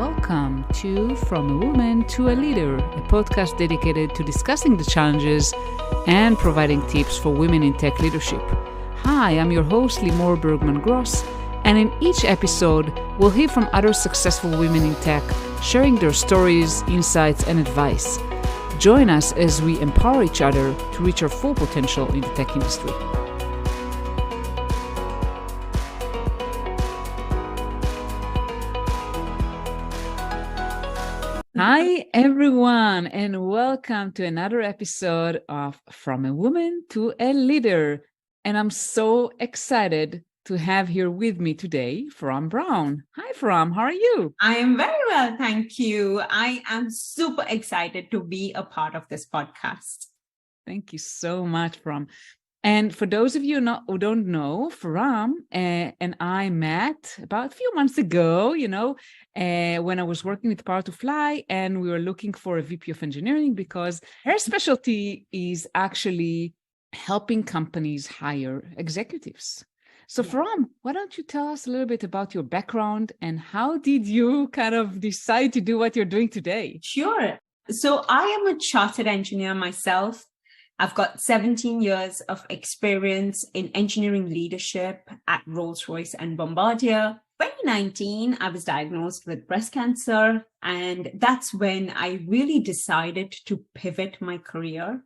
welcome to From a Woman to a Leader, a podcast dedicated to discussing the challenges and providing tips for women in tech leadership. Hi, I'm your host, Limor Bergman-Gross, and in each episode, we'll hear from other successful women in tech, sharing their stories, insights, and advice. Join us as we empower each other to reach our full potential in the tech industry. Hi, everyone, and welcome to another episode of From a Woman to a Leader. And I'm so excited to have here with me today, Foram Brown. Hi, Foram. How are you? I am very well, thank you. I am super excited to be a part of this podcast. Thank you so much, Foram. And for those of you who don't know, Foram and I met about a few months ago, when I was working with Power to Fly, and we were looking for a VP of engineering because her specialty is actually helping companies hire executives. So Foram, why don't you tell us a little bit about your background and how did you kind of decide to do what you're doing today? Sure. So I am a chartered engineer myself. I've got 17 years of experience in engineering leadership at Rolls-Royce and Bombardier. 2019, I was diagnosed with breast cancer, and that's when I really decided to pivot my career.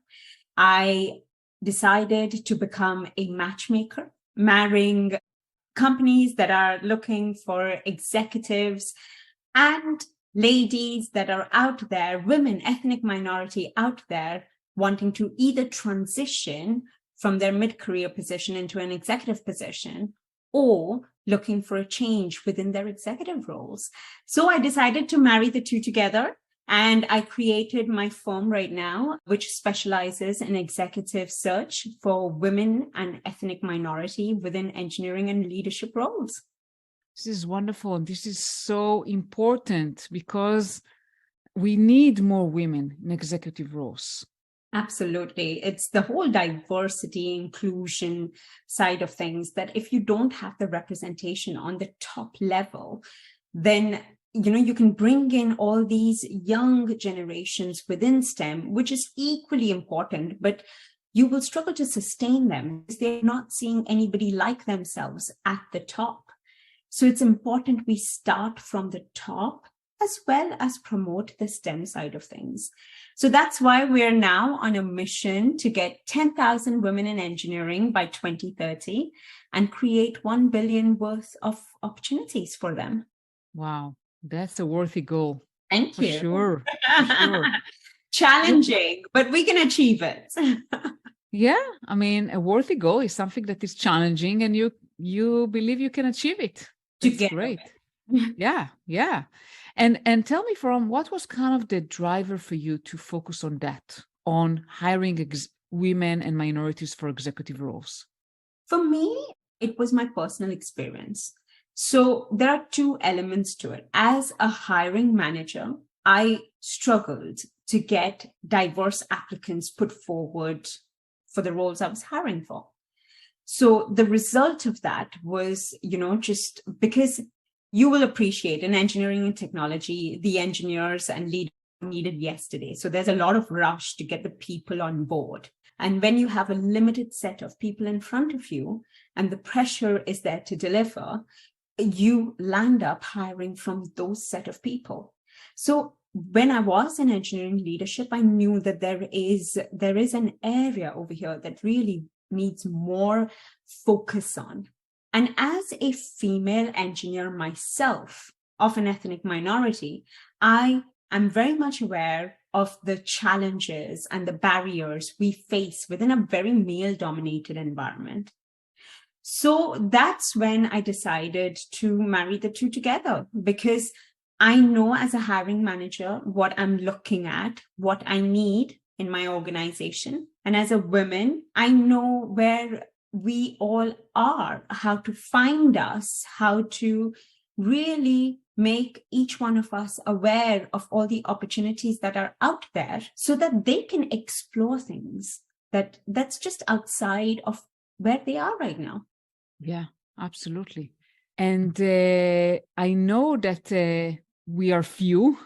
I decided to become a matchmaker, marrying companies that are looking for executives and ladies that are out there, women, ethnic minority out there, wanting to either transition from their mid-career position into an executive position or looking for a change within their executive roles. So I decided to marry the two together, and I created my firm right now, which specializes in executive search for women and ethnic minority within engineering and leadership roles. This is wonderful. This is so important because we need more women in executive roles. Absolutely. It's the whole diversity, inclusion side of things that if you don't have the representation on the top level, then you can bring in all these young generations within STEM, which is equally important, but you will struggle to sustain them because they're not seeing anybody like themselves at the top. So it's important we start from the top as well as promote the STEM side of things. So that's why we're now on a mission to get 10,000 women in engineering by 2030 and create 1 billion worth of opportunities for them. Wow, that's a worthy goal. Thank you. For sure. Challenging, but we can achieve it. Yeah, I mean, a worthy goal is something that is challenging and you believe you can achieve it. That's great. Yeah. And tell me, Foram, what was kind of the driver for you to focus on that, on hiring women and minorities for executive roles? For me, it was my personal experience. So there are two elements to it. As a hiring manager, I struggled to get diverse applicants put forward for the roles I was hiring for. So the result of that was, just because you will appreciate in engineering and technology, the engineers and leaders needed yesterday. So there's a lot of rush to get the people on board. And when you have a limited set of people in front of you and the pressure is there to deliver, you land up hiring from those set of people. So when I was in engineering leadership, I knew that there is an area over here that really needs more focus on. And as a female engineer myself of an ethnic minority, I am very much aware of the challenges and the barriers we face within a very male-dominated environment. So that's when I decided to marry the two together, because I know as a hiring manager what I'm looking at, what I need in my organization. And as a woman, I know where we all are, how to find us, how to really make each one of us aware of all the opportunities that are out there so that they can explore things that's just outside of where they are right now. Yeah, absolutely. And I know that we are few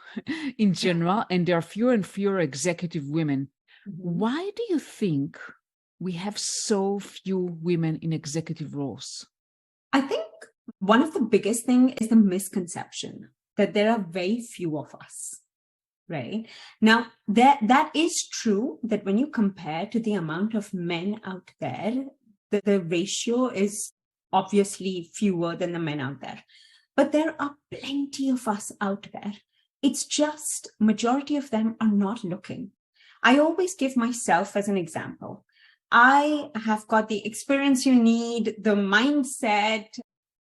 in general, and there are fewer and fewer executive women. Why do you think we have so few women in executive roles? I think one of the biggest thing is the misconception that there are very few of us, right? Now, that is true that when you compare to the amount of men out there, the ratio is obviously fewer than the men out there. But there are plenty of us out there. It's just majority of them are not looking. I always give myself as an example. I have got the experience you need, the mindset.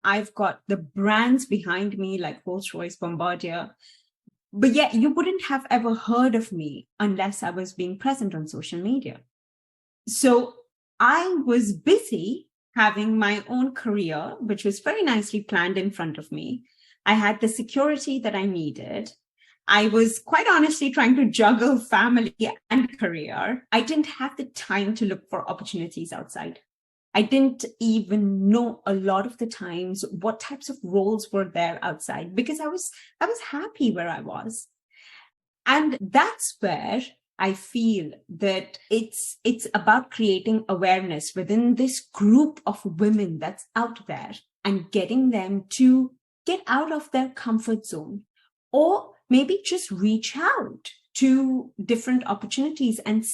I've got the brands behind me like Rolls-Royce, Bombardier. But yet you wouldn't have ever heard of me unless I was being present on social media. So I was busy having my own career, which was very nicely planned in front of me. I had the security that I needed. I was quite honestly trying to juggle family and career. I didn't have the time to look for opportunities outside. I didn't even know a lot of the times what types of roles were there outside because I was happy where I was. And that's where I feel that it's about creating awareness within this group of women that's out there and getting them to get out of their comfort zone, or maybe just reach out to different opportunities and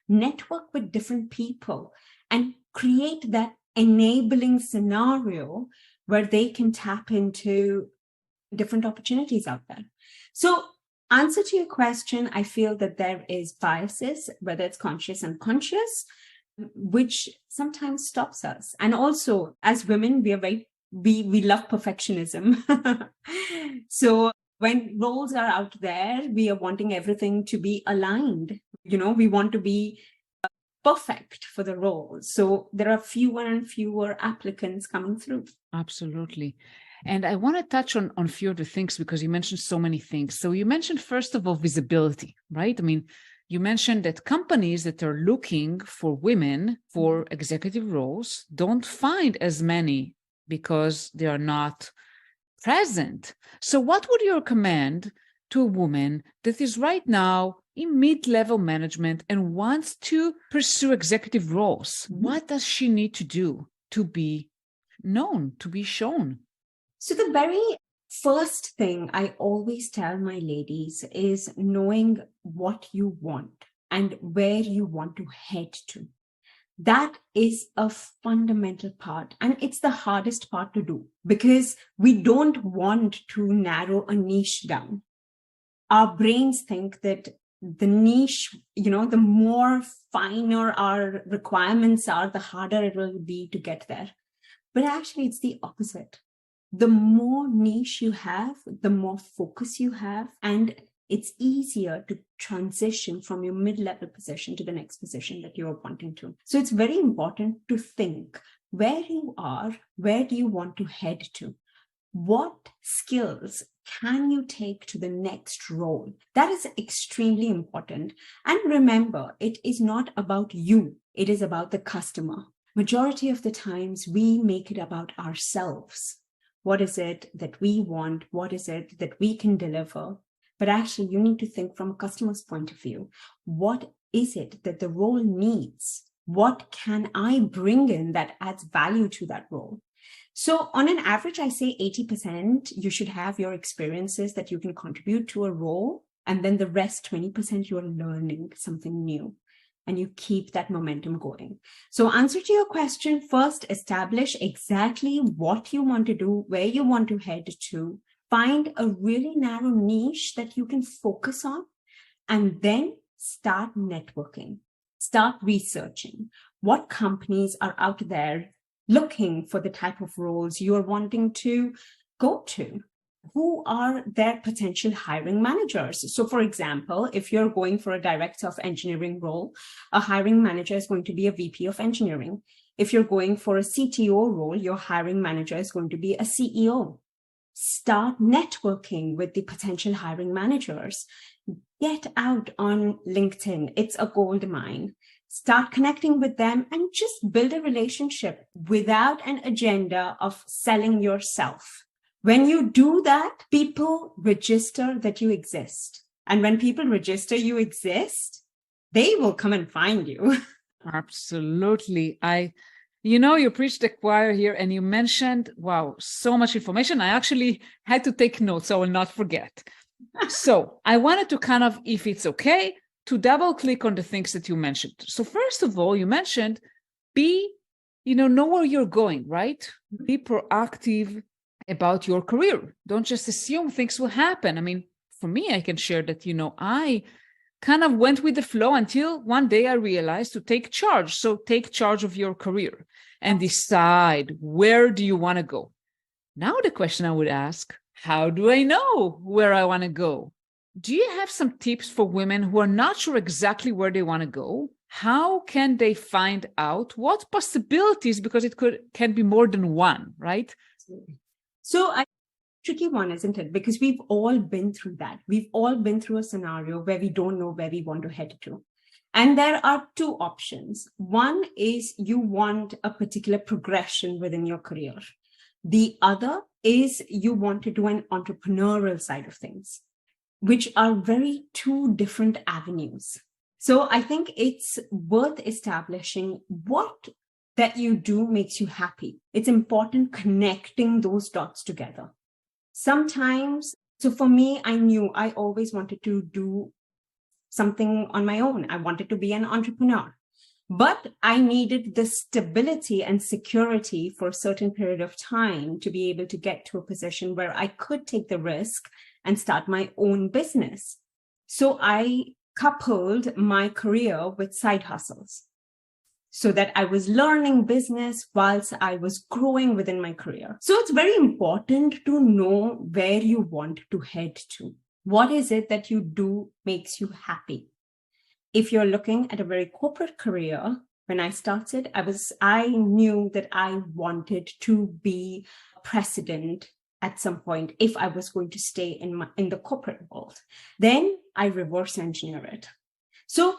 network with different people and create that enabling scenario where they can tap into different opportunities out there. So, answer to your question, I feel that there is biases, whether it's conscious and unconscious, which sometimes stops us. And also, as women, we love perfectionism. So when roles are out there, we are wanting everything to be aligned. We want to be perfect for the role. So there are fewer and fewer applicants coming through. Absolutely. And I want to touch on a few of the things because you mentioned so many things. So you mentioned, first of all, visibility, right? I mean, you mentioned that companies that are looking for women for executive roles don't find as many because they are not present. So what would you recommend to a woman that is right now in mid-level management and wants to pursue executive roles? What does she need to do to be known, to be shown? So the very first thing I always tell my ladies is knowing what you want and where you want to head to. That is a fundamental part, and it's the hardest part to do because we don't want to narrow a niche down. Our brains think that the niche, the more finer our requirements are, the harder it will be to get there. But actually, it's the opposite. The more niche you have, the more focus you have, and it's easier to transition from your mid-level position to the next position that you're wanting to. So it's very important to think where you are, where do you want to head to? What skills can you take to the next role? That is extremely important. And remember, it is not about you. It is about the customer. Majority of the times we make it about ourselves. What is it that we want? What is it that we can deliver? But actually, you need to think from a customer's point of view. What is it that the role needs? What can I bring in that adds value to that role? So on an average, I say 80%, you should have your experiences that you can contribute to a role. And then the rest, 20%, you're learning something new. And you keep that momentum going. So answer to your question, first, establish exactly what you want to do, where you want to head to, find a really narrow niche that you can focus on, and then start networking, start researching what companies are out there looking for the type of roles you're wanting to go to. Who are their potential hiring managers? So, for example, if you're going for a director of engineering role, a hiring manager is going to be a VP of engineering. If you're going for a CTO role, your hiring manager is going to be a CEO. Start networking with the potential hiring managers. Get out on LinkedIn. It's a gold mine. Start connecting with them and just build a relationship without an agenda of selling yourself. When you do that, people register that you exist. And when people register you exist, they will come and find you. Absolutely. You preached the choir here and you mentioned, wow, so much information. I actually had to take notes, so I will not forget. So I wanted to kind of, if it's okay, to double click on the things that you mentioned. So first of all, you mentioned know where you're going, right? Be proactive about your career. Don't just assume things will happen. I mean, for me, I can share that, I kind of went with the flow until one day I realized to take charge. So take charge of your career and decide where do you want to go. Now the question I would ask, how do I know where I want to go? Do you have some tips for women who are not sure exactly where they want to go? How can they find out what possibilities, because it can be more than one, right? So tricky one, isn't it? Because we've all been through that. We've all been through a scenario where we don't know where we want to head to. And there are two options. One is you want a particular progression within your career. The other is you want to do an entrepreneurial side of things, which are very two different avenues. So I think it's worth establishing what that you do makes you happy. It's important connecting those dots together. Sometimes, so for me, I knew I always wanted to do something on my own. I wanted to be an entrepreneur, but I needed the stability and security for a certain period of time to be able to get to a position where I could take the risk and start my own business. So I coupled my career with side hustles so that I was learning business whilst I was growing within my career. So it's very important to know where you want to head to. What is it that you do makes you happy? If you're looking at a very corporate career, when I started, I knew that I wanted to be president at some point if I was going to stay in the corporate world. Then I reverse engineer it. So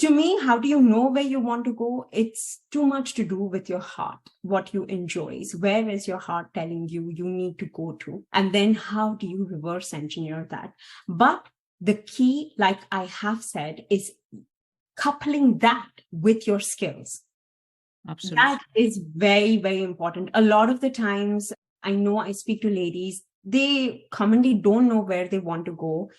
to me, how do you know where you want to go? It's too much to do with your heart, what you enjoy. Where is your heart telling you need to go to? And then how do you reverse engineer that? But the key, like I have said, is coupling that with your skills. Absolutely. That is very, very important. A lot of the times, I know I speak to ladies, they commonly don't know where they want to go,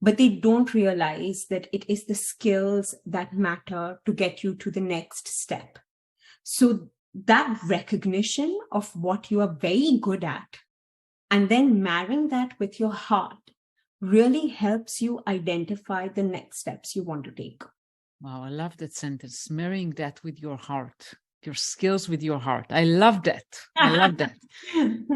but they don't realize that it is the skills that matter to get you to the next step. So that recognition of what you are very good at, and then marrying that with your heart really helps you identify the next steps you want to take. Wow, I love that sentence, marrying that with your heart, your skills with your heart. I love that. I love that.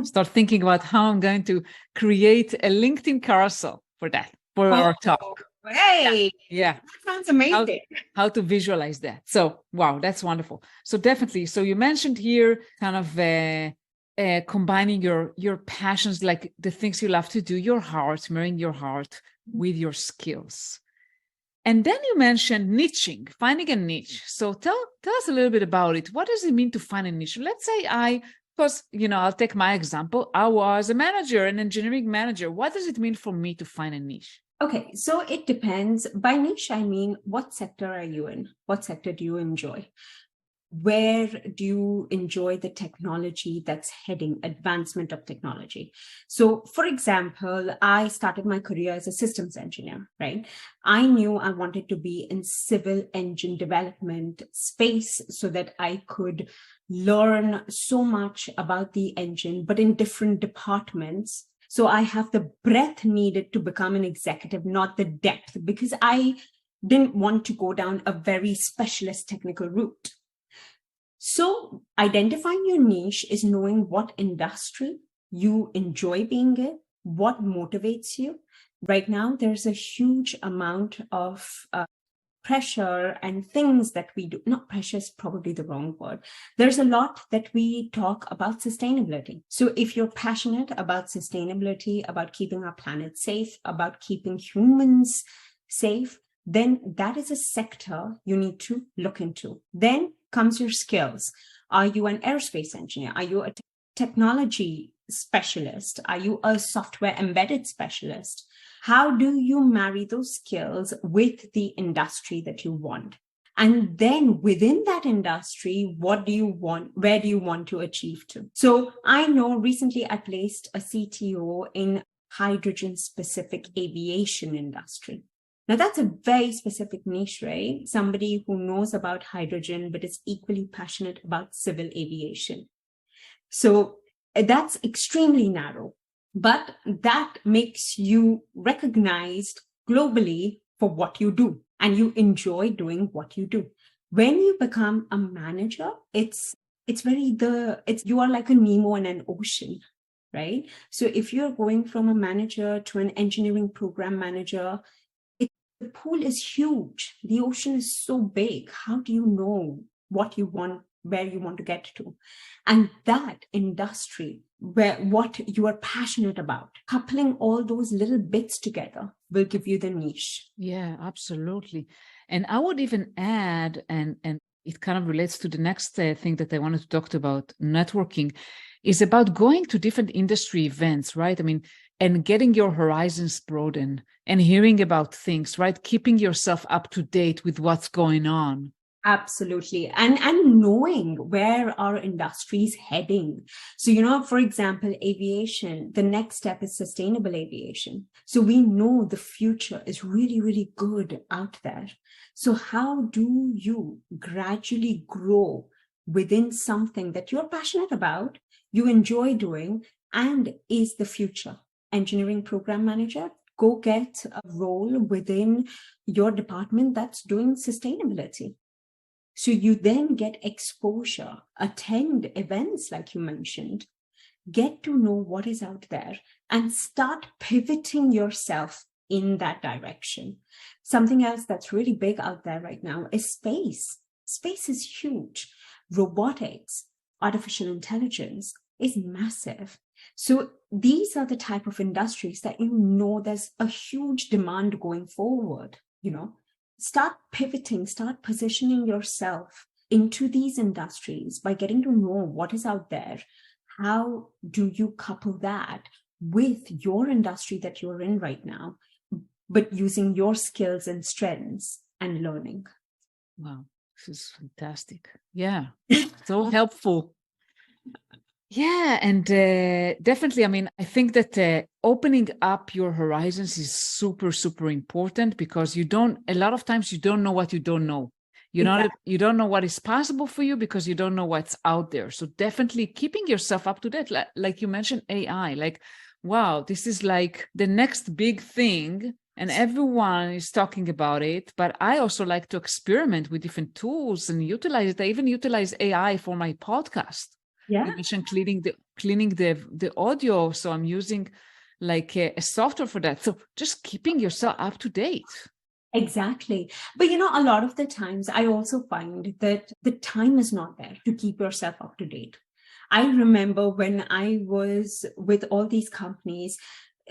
Start thinking about how I'm going to create a LinkedIn carousel for that, for our talk. Hey, yeah. That sounds amazing. How to visualize that. So, wow, that's wonderful. So definitely. So you mentioned here kind of combining your passions, like the things you love to do, your heart, marrying your heart with your skills. And then you mentioned niching, finding a niche. So tell us a little bit about it. What does it mean to find a niche? Let's say I'll take my example. I was a manager, an engineering manager. What does it mean for me to find a niche? Okay, so it depends. By niche, I mean, what sector are you in? What sector do you enjoy? Where do you enjoy the technology that's heading, advancement of technology? So, for example, I started my career as a systems engineer, right? I knew I wanted to be in civil engine development space so that I could learn so much about the engine, but in different departments. So I have the breadth needed to become an executive, not the depth, because I didn't want to go down a very specialist technical route. So identifying your niche is knowing what industry you enjoy being in, what motivates you. Right now, there's a huge amount of pressure and things that we do. Not pressure is probably the wrong word. There's a lot that we talk about sustainability. So if you're passionate about sustainability, about keeping our planet safe, about keeping humans safe, then that is a sector you need to look into. Then comes your skills. Are you an aerospace engineer? Are you a technology specialist? Are you a software embedded specialist? How do you marry those skills with the industry that you want? And then within that industry, what do you want? Where do you want to achieve to? So I know recently I placed a CTO in hydrogen specific aviation industry. Now that's a very specific niche, right? Somebody who knows about hydrogen, but is equally passionate about civil aviation. So that's extremely narrow, but that makes you recognized globally for what you do, and you enjoy doing what you do. When you become a manager, you are like a Nemo in an ocean, right? So if you're going from a manager to an engineering program manager, the pool is huge. The ocean is so big. How do you know what you want, where you want to get to? And that industry, where what you are passionate about, coupling all those little bits together will give you the niche. Yeah, absolutely. And I would even add, and it kind of relates to the next thing that I wanted to talk about, networking, is about going to different industry events, right? I mean, and getting your horizons broadened and hearing about things, right? Keeping yourself up to date with what's going on. Absolutely. And knowing where our industry is heading. So, for example, aviation, the next step is sustainable aviation. So we know the future is really, really good out there. So how do you gradually grow within something that you're passionate about, you enjoy doing, and is the future? Engineering program manager, go get a role within your department that's doing sustainability. So you then get exposure, attend events like you mentioned, get to know what is out there, and start pivoting yourself in that direction. Something else that's really big out there right now is space. Space is huge. Robotics, artificial intelligence is massive. So these are the type of industries that there's a huge demand going forward, Start pivoting, start positioning yourself into these industries by getting to know what is out there. How do you couple that with your industry that you're in right now, but using your skills and strengths and learning? Wow, this is fantastic. Yeah, so helpful. Yeah, and definitely, I mean, I think that opening up your horizons is super, super important, because a lot of times you don't know what you don't know. Exactly. You don't know what is possible for you because you don't know what's out there. So definitely keeping yourself up to date. Like you mentioned AI, like, wow, this is like the next big thing and everyone is talking about it. But I also like to experiment with different tools and utilize it. I even utilize AI for my podcast. Yeah. You mentioned cleaning the audio, so I'm using like a software for that. So just keeping yourself up to date. Exactly. But a lot of the times I also find that the time is not there to keep yourself up to date. I remember when I was with all these companies,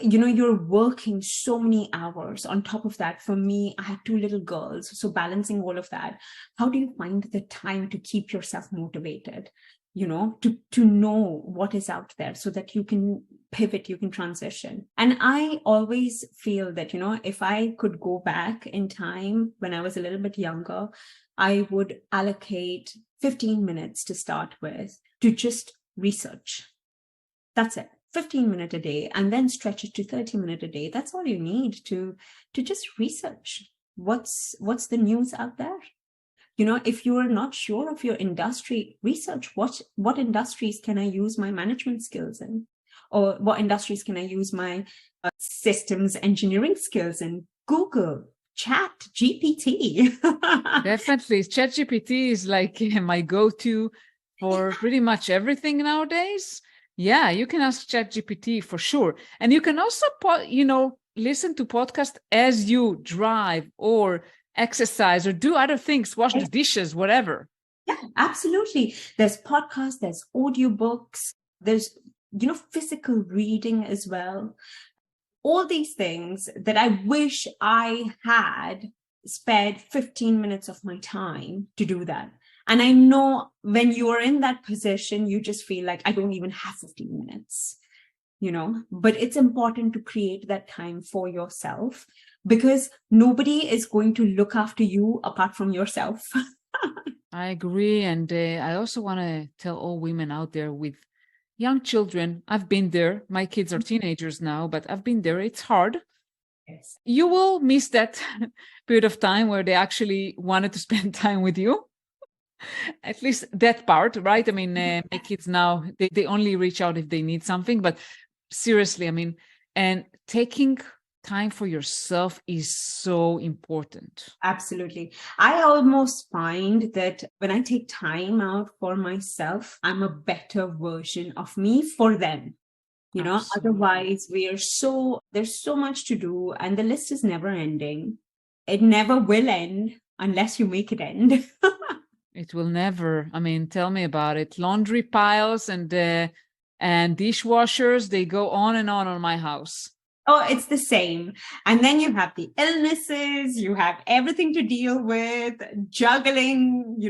you're working so many hours. On top of that, for me, I had 2 little girls. So balancing all of that, how do you find the time to keep yourself motivated? To know what is out there so that you can pivot, you can transition. And I always feel that, if I could go back in time when I was a little bit younger, I would allocate 15 minutes to start with to just research. That's it. 15 minutes a day, and then stretch it to 30 minutes a day. That's all you need to just research what's the news out there. If you are not sure of your industry, research what industries can I use my management skills in, or what industries can I use my systems engineering skills in. Google, Chat GPT. Definitely, ChatGPT is like my go-to for pretty much everything nowadays. Yeah, you can ask ChatGPT for sure, and you can also listen to podcasts as you drive or exercise or do other things, wash the dishes, whatever. Yeah, absolutely. There's podcasts, there's audiobooks, there's, physical reading as well. All these things that I wish I had spared 15 minutes of my time to do that. And I know when you are in that position, you just feel like I don't even have 15 minutes. but it's important to create that time for yourself, because nobody is going to look after you apart from yourself. I agree. And I also want to tell all women out there with young children, I've been there. My kids are teenagers now, but I've been there. It's hard. Yes. You will miss that period of time where they actually wanted to spend time with you. At least that part, right? I mean, my kids now, they only reach out if they need something. But seriously, I mean, and taking time for yourself is so important. Absolutely. I almost find that when I take time out for myself, I'm a better version of me for them. Absolutely. Otherwise there's so much to do and the list is never ending. It never will end unless you make it end. It will never. I mean, tell me about it. Laundry piles and dishwashers, they go on and on my house. Oh, it's the same. And then you have the illnesses, you have everything to deal with, juggling,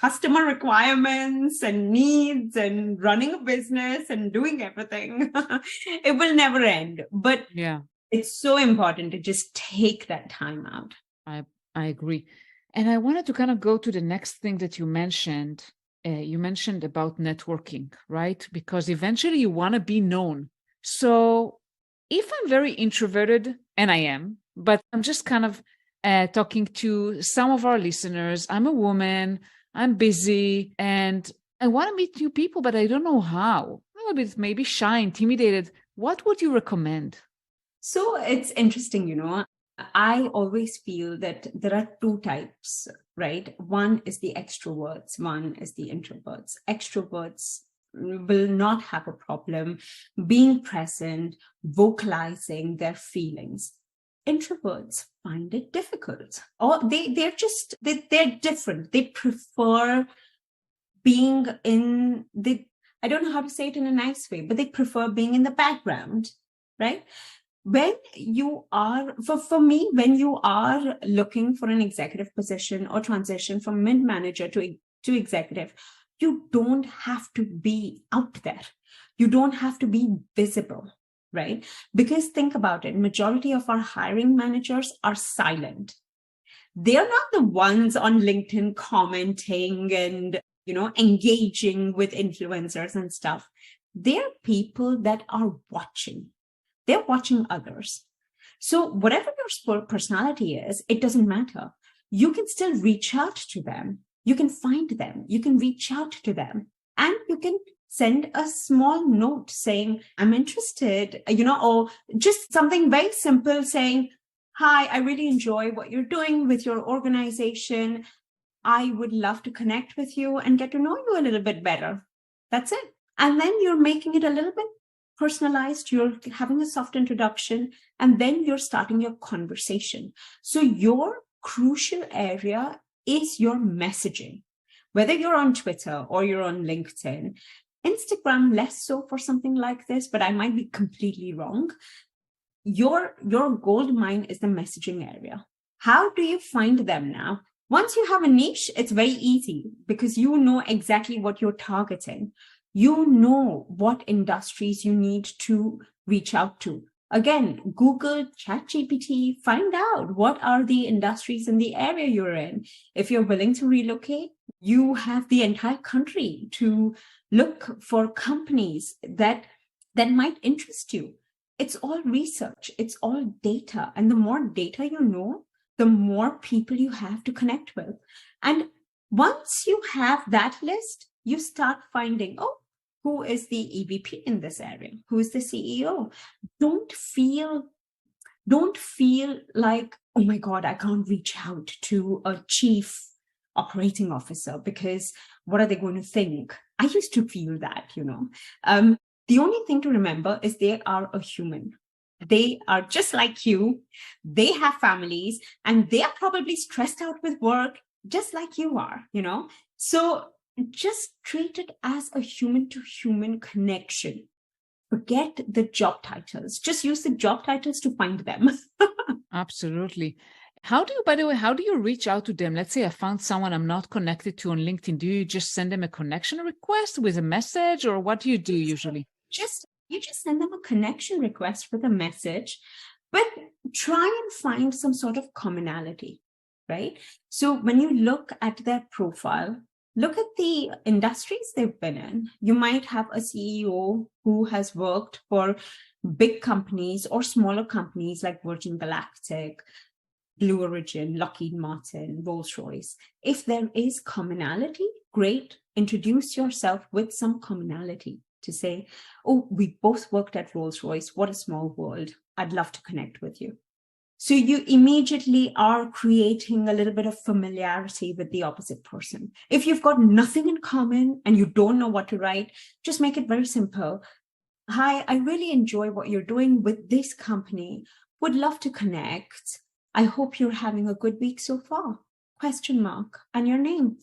customer requirements and needs and running a business and doing everything. It will never end. But Yeah, it's so important to just take that time out. I agree. And I wanted to kind of go to the next thing that you mentioned. You mentioned about networking, right? Because eventually you want to be known. So if I'm very introverted, and I am, but I'm just kind of talking to some of our listeners, I'm a woman, I'm busy, and I want to meet new people, but I don't know how. I'm a bit maybe shy, intimidated. What would you recommend? So it's interesting, I always feel that there are two types, right? One is the extroverts, one is the introverts. Extroverts will not have a problem being present, vocalizing their feelings. Introverts find it difficult, or they're different. They prefer being in the, I don't know how to say it in a nice way, but they prefer being in the background, right? When you are, for me, when you are looking for an executive position or transition from mid manager to executive, you don't have to be out there. You don't have to be visible, right? Because think about it, majority of our hiring managers are silent. They're not the ones on LinkedIn commenting and, engaging with influencers and stuff. They're people that are watching. They're watching others. So whatever your personality is, it doesn't matter. You can still reach out to them. You can find them. You can reach out to them. And you can send a small note saying, I'm interested, or just something very simple saying, hi, I really enjoy what you're doing with your organization. I would love to connect with you and get to know you a little bit better. That's it. And then you're making it a little bit personalized. You're having a soft introduction, and then you're starting your conversation. So your crucial area is your messaging, whether you're on Twitter or you're on LinkedIn. Instagram, less so for something like this, but I might be completely wrong. Your gold mine is the messaging area. How do you find them now? Once you have a niche, it's very easy because you know exactly what you're targeting. You know what industries you need to reach out to. Again, Google, ChatGPT, find out what are the industries in the area you're in. If you're willing to relocate, you have the entire country to look for companies that might interest you. It's all research, it's all data. And the more data you know, the more people you have to connect with. And once you have that list, you start finding, who is the EVP in this area? Who is the CEO? Don't feel like, oh my God, I can't reach out to a chief operating officer because what are they going to think? I used to feel that, the only thing to remember is they are a human. They are just like you. They have families and they are probably stressed out with work just like you are, So just treat it as a human to human connection. Forget the job titles. Just use the job titles to find them. Absolutely. By the way, how do you reach out to them? Let's say I found someone I'm not connected to on LinkedIn. Do you just send them a connection request with a message, or what do you do usually? Just, You just send them a connection request with a message, but try and find some sort of commonality, right? So when you look at their profile, look at the industries they've been in. You might have a CEO who has worked for big companies or smaller companies like Virgin Galactic, Blue Origin, Lockheed Martin, Rolls-Royce. If there is commonality, great. Introduce yourself with some commonality to say, oh, we both worked at Rolls-Royce. What a small world. I'd love to connect with you. So you immediately are creating a little bit of familiarity with the opposite person. If you've got nothing in common and you don't know what to write, just make it very simple. Hi, I really enjoy what you're doing with this company. Would love to connect. I hope you're having a good week so far. ? And your name.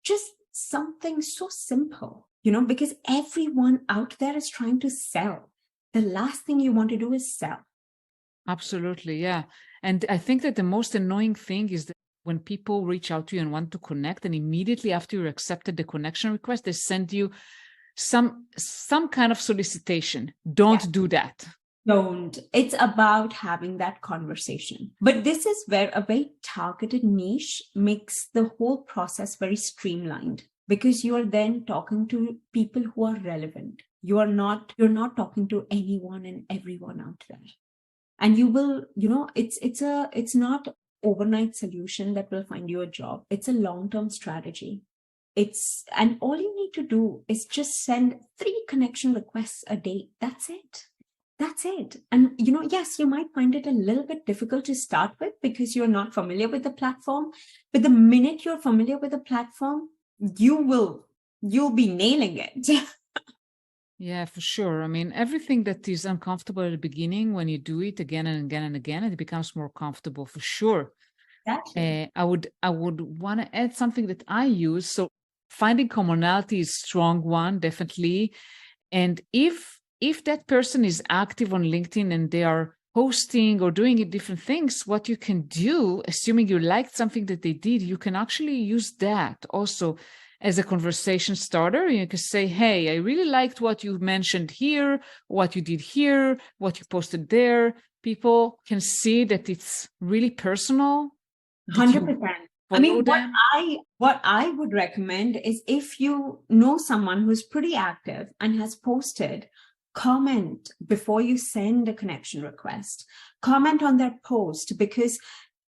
Just something so simple, because everyone out there is trying to sell. The last thing you want to do is sell. Absolutely, yeah. And I think that the most annoying thing is that when people reach out to you and want to connect, and immediately after you accepted the connection request, they send you some kind of solicitation. Don't do that. Don't. It's about having that conversation. But this is where a very targeted niche makes the whole process very streamlined, because you are then talking to people who are relevant. You're not talking to anyone and everyone out there. And you will, it's not overnight solution that will find you a job. It's a long-term strategy. And all you need to do is just send 3 connection requests a day. That's it. And, yes, you might find it a little bit difficult to start with because you're not familiar with the platform. But the minute you're familiar with the platform, you'll be nailing it. Yeah, for sure. I mean, everything that is uncomfortable at the beginning, when you do it again and again and again, it becomes more comfortable for sure. Exactly. I would want to add something that I use. So finding commonality is a strong one, definitely. And if that person is active on LinkedIn and they are posting or doing different things, what you can do, assuming you liked something that they did, you can actually use that also as a conversation starter. You can say, hey, I really liked what you mentioned here, what you did here, what you posted there. People can see that it's really personal. 100%. I mean, them. what I would recommend is, if you know someone who's pretty active and has posted, comment before you send a connection request. Comment on their post, because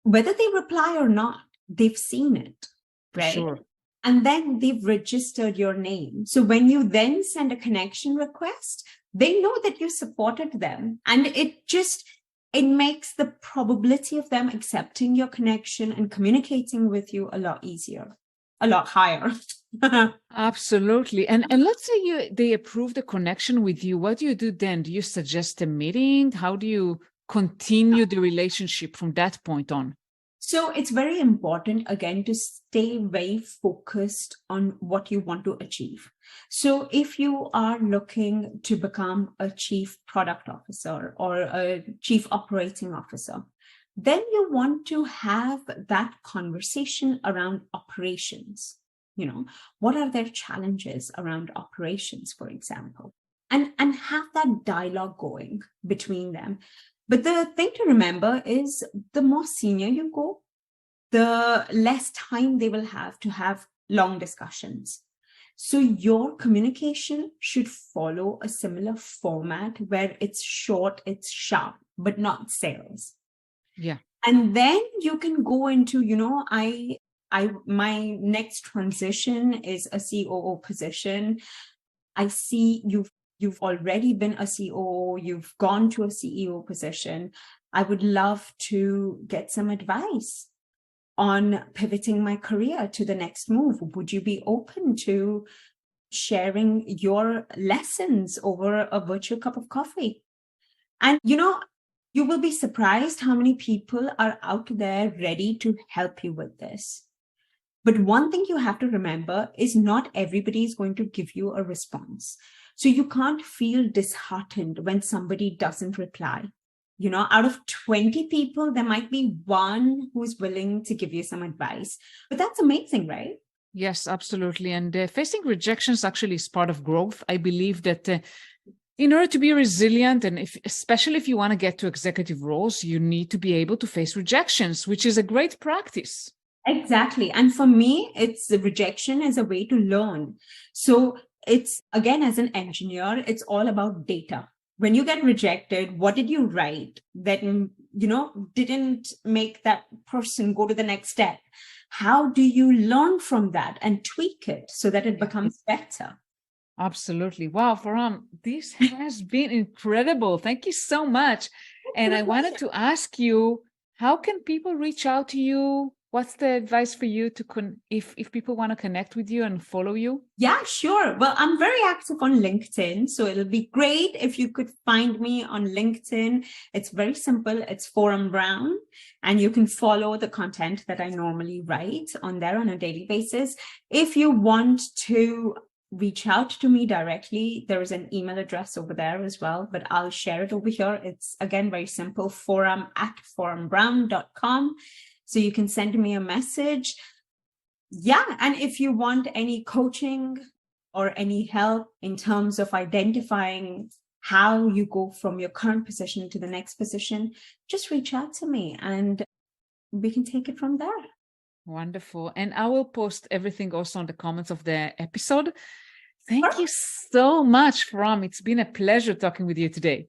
whether they reply or not, they've seen it, right? Sure. And then they've registered your name. So when you then send a connection request, they know that you supported them. And it makes the probability of them accepting your connection and communicating with you a lot easier, a lot higher. Absolutely. And let's say they approve the connection with you. What do you do then? Do you suggest a meeting? How do you continue the relationship from that point on? So it's very important, again, to stay very focused on what you want to achieve. So if you are looking to become a chief product officer or a chief operating officer, then you want to have that conversation around operations. What are their challenges around operations, for example, and have that dialogue going between them. But the thing to remember is, the more senior you go, the less time they will have to have long discussions. So your communication should follow a similar format where it's short, it's sharp, but not sales. Yeah. And then you can go into, my next transition is a COO position. I see you've already been a COO, you've gone to a CEO position. I would love to get some advice on pivoting my career to the next move. Would you be open to sharing your lessons over a virtual cup of coffee? And, you will be surprised how many people are out there ready to help you with this. But one thing you have to remember is, not everybody is going to give you a response. So you can't feel disheartened when somebody doesn't reply. Out of 20 people, there might be one who's willing to give you some advice. But that's amazing, right? Yes, absolutely. And facing rejections actually is part of growth. I believe that In order to be resilient, and especially if you want to get to executive roles, you need to be able to face rejections, which is a great practice. Exactly. And for me, it's the rejection as a way to learn. So it's, again, as an engineer, it's all about data. When you get rejected, what did you write that, didn't make that person go to the next step? How do you learn from that and tweak it so that it becomes better? Absolutely. Wow, Foram, this has been incredible. Thank you so much. And I wanted to ask you, how can people reach out to you? What's the advice for you to if people want to connect with you and follow you? Yeah, sure. Well, I'm very active on LinkedIn, so it'll be great if you could find me on LinkedIn. It's very simple. It's Foram Brown, and you can follow the content that I normally write on there on a daily basis. If you want to reach out to me directly, there is an email address over there as well, but I'll share it over here. It's, again, very simple, foram@forambrown.com. So you can send me a message. Yeah. And if you want any coaching or any help in terms of identifying how you go from your current position to the next position, just reach out to me and we can take it from there. Wonderful. And I will post everything also on the comments of the episode. Thank you so much, Foram. It's been a pleasure talking with you today.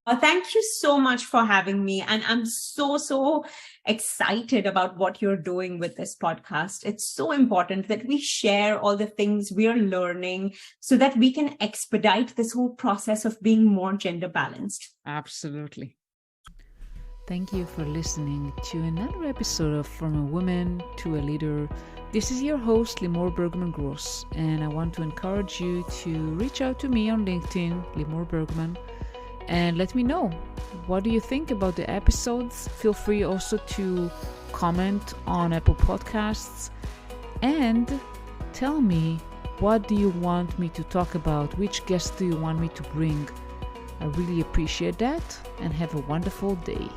Oh, thank you so much for having me. And I'm so excited about what you're doing with this podcast. It's so important that we share all the things we're learning so that we can expedite this whole process of being more gender balanced. Absolutely. Thank you for listening to another episode of From a Woman to a Leader. This is your host, Limor Bergman-Gross, and I want to encourage you to reach out to me on LinkedIn, Limor Bergman, and let me know, what do you think about the episodes? Feel free also to comment on Apple Podcasts and tell me, what do you want me to talk about? Which guests do you want me to bring? I really appreciate that, and have a wonderful day.